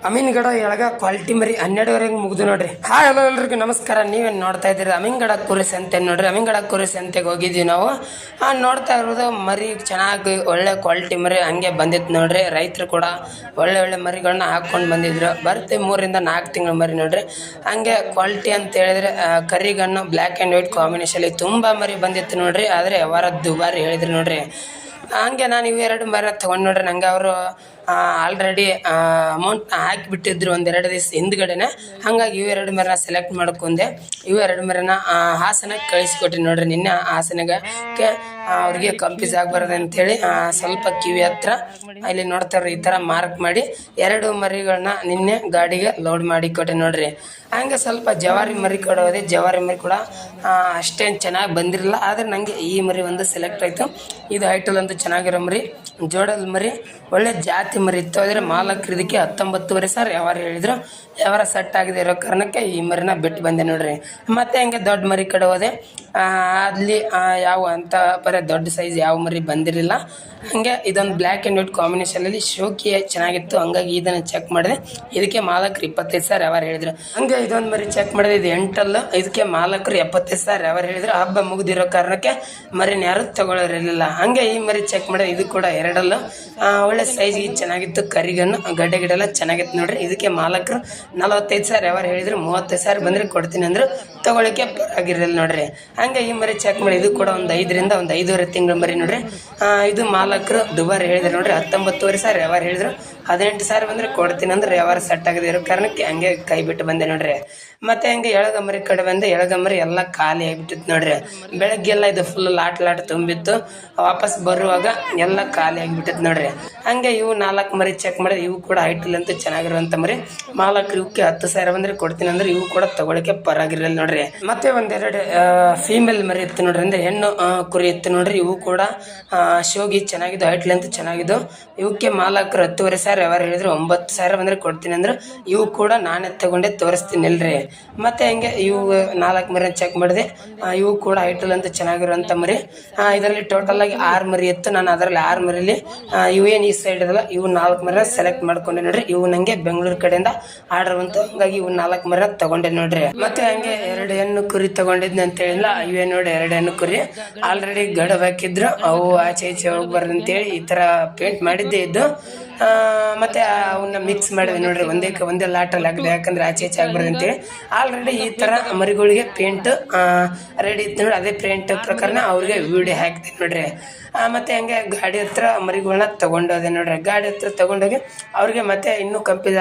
Amingad ಎಳಗ quality ಮರಿ 12ವರೆಗೆ ಮುಗಿದು ನೋಡ್ರಿ. ಹಲೋ ಎಲ್ರಿಗೂ ನಮಸ್ಕಾರ. ನೀವೇನು ನೋಡ್ತಾ ಇದ್ದೀರಿ ಅಮೀನ್ಗಡ ಕುರಿ ಸಂತೆ ನೋಡ್ರಿ. ಅಮೀನ್ಗಡ ಕುರಿ ಸಂತೆಗೆ ಹೋಗಿದ್ದೀವಿ ನಾವು. ನೋಡ್ತಾ ಇರೋದು ಮರಿ ಚೆನ್ನಾಗಿ ಒಳ್ಳೆ ಕ್ವಾಲಿಟಿ ಮರಿ ಹಂಗೆ ಬಂದಿತ್ತು ನೋಡ್ರಿ. ರೈತರು ಕೂಡ ಒಳ್ಳೆ ಒಳ್ಳೆ ಮರಿಗಳನ್ನ ಹಾಕ್ಕೊಂಡು ಬಂದಿದ್ರು. ಬರ್ತಿ 3 ರಿಂದ 4 ತಿಂಗಳ ಮರಿ ನೋಡ್ರಿ. ಹಂಗೆ ಕ್ವಾಲಿಟಿ ಅಂತ ಹೇಳಿದ್ರೆ ಕರಿಗಣ್ಣು ಬ್ಲ್ಯಾಕ್ ಆ್ಯಂಡ್ ವೈಟ್ ಕಾಂಬಿನೇಷನ್ ತುಂಬ ಮರಿ ಬಂದಿತ್ತು ನೋಡ್ರಿ. ಆದರೆ ಅವರ ದುಬಾರಿ ಹೇಳಿದ್ರು ನೋಡ್ರಿ. ಹಂಗೆ ನಾನು ಇವೆರಡು ಮರ ತೊಗೊಂಡು ನೋಡ್ರಿ. ನಂಗೆ ಅವರು ಆಲ್ರೆಡಿ ಅಮೌಂಟ್ ಹಾಕಿಬಿಟ್ಟಿದ್ರು 1-2 ದಿವಸ ಹಿಂದ್ಗಡೆನೆ. ಹಾಗಾಗಿ ಇವೆರಡು ಮರನ ಸೆಲೆಕ್ಟ್ ಮಾಡ್ಕೊಂಡೆ. ಇವೆರಡು ಮರನ ಹಾಸನಕ್ಕೆ ಕಳಿಸ್ಕೊಟ್ಟಿ ನೋಡ್ರಿ. ನಿನ್ನೆ ಹಾಸನಗೆ ಅವ್ರಿಗೆ ಕನ್ಫ್ಯೂಸ್ ಆಗಬಾರ್ದು ಅಂತೇಳಿ ಸ್ವಲ್ಪ ಕಿವಿ ಹತ್ರ ಇಲ್ಲಿ ನೋಡ್ತಾರೆ ಈ ಥರ ಮಾರ್ಕ್ ಮಾಡಿ 2 ಮರಿಗಳನ್ನ ನಿನ್ನೆ ಗಾಡಿಗೆ ಲೋಡ್ ಮಾಡಿ ಕೊಟ್ಟೆ ನೋಡ್ರಿ. ಹಂಗೆ ಸ್ವಲ್ಪ ಜವಾರಿ ಮರಿ ಕೊಡೋದೆ. ಜವಾರಿ ಮರಿ ಕೂಡ ಅಷ್ಟೇನು ಚೆನ್ನಾಗಿ ಬಂದಿರಲಿಲ್ಲ. ಆದರೆ ನನಗೆ ಈ ಮರಿ ಒಂದು ಸೆಲೆಕ್ಟ್ ಆಯಿತು. ಇದು ಹೈಟಲ್ ಅಂತೂ ಚೆನ್ನಾಗಿರೋ ಮರಿ, ಜೋಡಲ್ ಮರಿ, ಒಳ್ಳೆ ಜಾತಿ ಮರಿ ಇತ್ತು. ಆದರೆ ಮಾಲಕರು ಇದಕ್ಕೆ 19,500 ವ್ಯವಹಾರ ಹೇಳಿದ್ರು. ವ್ಯವಹಾರ ಸೆಟ್ ಆಗದೆ ಇರೋ ಕಾರಣಕ್ಕೆ ಈ ಮರಿನ ಬಿಟ್ಟು ಬಂದೆ ನೋಡ್ರಿ. ಮತ್ತೆ ಹಂಗೆ ದೊಡ್ಡ ಮರಿ ಕಡೆ ಹೋದೆ. ಅಲ್ಲಿ ಯಾವ ಅಂತ ದೊಡ್ಡ ಸೈಜ್ ಯಾವ ಮರಿ ಬಂದಿರಲಿಲ್ಲ. ಹಾಗೆ ಇದೊಂದು ಬ್ಲ್ಯಾಕ್ ಆ್ಯಂಡ್ ವೈಟ್ ಕಾಂಬಿನೇಷನಲ್ಲಿ ಶೋಕಿ ಚೆನ್ನಾಗಿತ್ತು. ಹಂಗಾಗಿ ಇದನ್ನು ಚೆಕ್ ಮಾಡಿದೆ. ಇದಕ್ಕೆ ಮಾಲಕರು 25,000 ವ್ಯವಹಾರ ಹೇಳಿದ್ರು. ಹಂಗೆ ಇದೊಂದು ಮರಿ ಚೆಕ್ ಮಾಡಿದೆ. ಇದು 8 ಇದಕ್ಕೆ ಮಾಲಕರು 75,000 ವ್ಯವಹಾರ ಹೇಳಿದ್ರು. ಹಬ್ಬ ಮುಗಿದಿರೋ ಕಾರಣಕ್ಕೆ ಮರಿನ ಯಾರು ತಗೊಳ್ಳೋರಿರಲಿಲ್ಲ. ಹಂಗೆ ಈ ಮರಿ ಚೆಕ್ ಮಾಡಿದೆ. ಇದು ಕೂಡ 2 ಒಳ್ಳೆ ಸೈಜ್ಗೆ ಚೆನ್ನಾಗಿತ್ತು. ಕರಿಗನ್ನು ಗಡ್ಡೆ ಗಿಡೆಲ್ಲ ಚೆನ್ನಾಗಿತ್ತು ನೋಡ್ರಿ. ಇದಕ್ಕೆ ಮಾಲಕರು 45,000 ವ್ಯವಹಾರ ಹೇಳಿದ್ರು. 35,000 ಬಂದರೆ ಕೊಡ್ತೀನಿ ಅಂದರು. ತೊಗೊಳಕ್ಕೆ ಆಗಿರಲಿಲ್ಲ ನೋಡ್ರಿ. ಹಂಗೆ ಈ ಮರಿ ಚೆಕ್ ಮಾಡಿ. ಇದು ಕೂಡ ಒಂದು 5 ರಿಂದ 5.5 ತಿಂಗಳ ಮರಿ ನೋಡ್ರಿ. ಇದು ಮಾಲಕರು ದುಬಾರಿ ಹೇಳಿದ್ರು ನೋಡ್ರಿ. 19,500 ವ್ಯವಹಾರ ಹೇಳಿದ್ರು. 18,000 ಬಂದರೆ ಕೊಡ್ತೀನಿ ಅಂದ್ರೆ ವ್ಯವಹಾರ ಸೆಟ್ ಆಗದೆ ಇರೋ ಕಾರಣಕ್ಕೆ ಹಂಗೆ ಕೈ ಬಿಟ್ಟು ಬಂದೆ ನೋಡ್ರಿ. ಮತ್ತೆ ಹಂಗೆ ಎಳಗಮರಿ ಕಡೆ ಬಂದೆ. ಎಳಗಮರಿ ಎಲ್ಲ ಖಾಲಿ ಆಗಿಬಿಟ್ಟಿತ್ತು ನೋಡ್ರಿ. ಬೆಳಗ್ಗೆಲ್ಲ ಇದು ಫುಲ್ ಲಾಟ್ ತುಂಬಿತ್ತು. ವಾಪಸ್ ಬರುವಾಗ ಎಲ್ಲ ಖಾಲಿ ಆಗಿಬಿಟ್ಟಿತ್ತು ನೋಡ್ರಿ. ಹಂಗೆ ಇವು 4 ಮರಿ ಚೆಕ್ ಮಾಡಿದೆ. ಇವು ಕೂಡ ಹೈಟಲ್ ಅಂತೂ ಚೆನ್ನಾಗಿರುವಂಥ ಮರಿ. ಮಾಲಕರು ಇವಕ್ಕೆ 10,000 ಬಂದರೆ ಕೊಡ್ತೀನಿ ಅಂದ್ರೆ ಇವು ಕೂಡ ತಗೊಳಕ್ಕೆ ಪರವಾಗಿರಲಿಲ್ಲ ನೋಡ್ರಿ. ಮತ್ತೆ 1-2 ಫೀಮೇಲ್ ಮರಿ ಇತ್ತು ನೋಡ್ರಿ. ಅಂದ್ರೆ ಹೆಣ್ಣು ಕುರಿ ಇತ್ತು ನೋಡ್ರಿ. ಇವು ಕೂಡ ಶೋಗಿ ಚೆನ್ನಾಗಿದ್ದು, ಹೈಟ್ಲ್ ಅಂತೂ ಚೆನ್ನಾಗಿದ್ದು. ಇವಕ್ಕೆ ಮಾಲಕರು 10,500 ವ್ಯವಹಾರ ಹೇಳಿದ್ರು. 9,000 ಬಂದರೆ ಕೊಡ್ತೀನಿ ಅಂದ್ರೆ ಇವು ಕೂಡ ನಾನೇ ತಗೊಂಡೆ ತೋರಿಸ್ತೀನಿ ಇಲ್ರಿ. ಮತ್ತೆ ಹಂಗೆ ಇವು 4 ಮರಿನ ಚೆಕ್ ಮಾಡಿದೆ. ಇವು ಕೂಡ ಹೈಟಲ್ ಅಂತೂ ಚೆನ್ನಾಗಿರುವಂಥ ಮರಿ. ಇದರಲ್ಲಿ ಟೋಟಲ್ ಆಗಿ 6 ಮರಿ ಇತ್ತು. ನಾನು ಅದರಲ್ಲಿ 6 ಮರಿಲಿ ಇವೇನು ಈ ಸೈಡ್ ಇದಲ್ಲ ಇವು 4 ಮರಿನ ಸೆಲೆಕ್ಟ್ ಮಾಡ್ಕೊಂಡೆ ನೋಡ್ರಿ. ಇವು ನನಗೆ ಬೆಂಗಳೂರು ಕಡೆಯಿಂದ ಆರ್ಡರ್ ಬಂತು. ಹಂಗಾಗಿ ಇವು 4 ಮರಿನ ತಗೊಂಡೆ ನೋಡ್ರಿ. ಮತ್ತೆ ಹಂಗೆ 2 ಹೆಣ್ಣು ಕುರಿ ತಗೊಂಡಿದ್ನಿ ಅಂತ ಹೇಳಿಲ್ಲ. ಇವೇ ನೋಡಿ 2 ಹೆಣ್ಣು ಕುರಿ ಆಲ್ರೆಡಿ ಗಡವ್ ಹಾಕಿದ್ರು. ಅವು ಆಚೆ ಈಚೆ ಹೋಗ್ಬಾರ್ದು ಅಂತೇಳಿ ಈ ಥರ ಪೇಂಟ್ ಮಾಡಿದ್ದೇ ಇದ್ದು. ಮತ್ತೆ ಅವನ್ನ ಮಿಕ್ಸ್ ಮಾಡಿದೆ ನೋಡ್ರಿ. ಒಂದೇ ಲಾಟಲ್ಲಿ ಹಾಕಿದೆ. ಯಾಕಂದ್ರೆ ಆಚೆ ಈಚೆ ಆಗ್ಬಾರ್ದು ಅಂತೇಳಿ ಆಲ್ರೆಡಿ ಈ ಥರ ಮರಿಗಳಿಗೆ ಪೇಂಟ್ ರೆಡಿ ಇತ್ತು ನೋಡಿ. ಅದೇ ಪೇಂಟ್ ಪ್ರಕಾರ ಅವ್ರಿಗೆ ವಿಡಿಯೋ ಹಾಕಿದೆ ನೋಡ್ರಿ. ಮತ್ತೆ ಹಂಗೆ ಗಾಡಿ ಹತ್ರ ಮರಿಗಳನ್ನ ತಗೊಂಡೋದೆ ನೋಡ್ರಿ. ಗಾಡಿ ಹತ್ರ ತಗೊಂಡೋಗಿ ಅವ್ರಿಗೆ ಮತ್ತೆ ಇನ್ನೂ ಕಂಪ್ಲೀಟ್